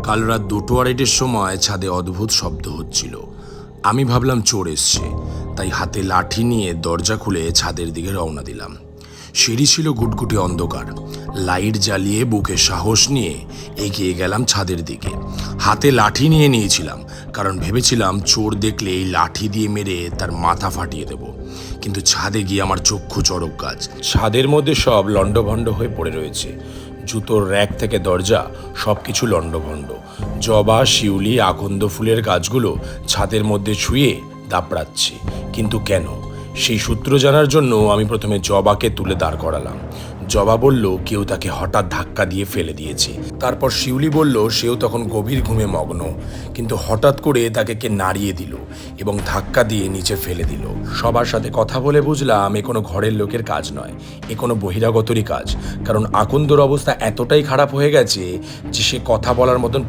কাল রাত 2:30টার সময় ছাদে অদ্ভুত শব্দ হচ্ছিল। আমি ভাবলাম চোর এসছে, তাই হাতে লাঠি নিয়ে দরজা খুলে ছাদের দিকে রওনা দিলাম। সিঁড়ি ছিল গুটগুটে অন্ধকার। লাইট জ্বালিয়ে বুকে সাহস নিয়ে এগিয়ে গেলাম ছাদের দিকে। হাতে লাঠি নিয়ে নিয়েছিলাম, কারণ ভেবেছিলাম চোর দেখলে এই লাঠি দিয়ে মেরে তার মাথা ফাটিয়ে দেব। কিন্তু ছাদে গিয়ে আমার চক্ষু চড়ক গাছ। ছাদের মধ্যে সব লণ্ডভণ্ড হয়ে পড়ে রয়েছে। জুতোর র্যাক থেকে দরজা, সব কিছু লণ্ডভণ্ড। জবা, শিউলি, আকন্দ ফুলের গাছগুলো ছাদের মধ্যে ছুঁয়ে দাপড়াচ্ছে। কিন্তু কেন? সেই সূত্র জানার জন্য আমি প্রথমে জবাকে তুলে দাঁড় করালাম। জবা বলল কেউ তাকে হঠাৎ ধাক্কা দিয়ে ফেলে দিয়েছে। তারপর শিউলি বলল সেও তখন গভীর ঘুমে মগ্ন, কিন্তু হঠাৎ করে তাকে কে নাড়িয়ে দিল এবং ধাক্কা দিয়ে নিচে ফেলে দিল। সবার সাথে কথা বলে বুঝলাম এ কোনো ঘরের লোকের কাজ নয়, এ কোনো বহিরাগতরই কাজ। কারণ আকন্দর অবস্থা এতটাই খারাপ হয়ে গেছে যে সে কথা বলার মতন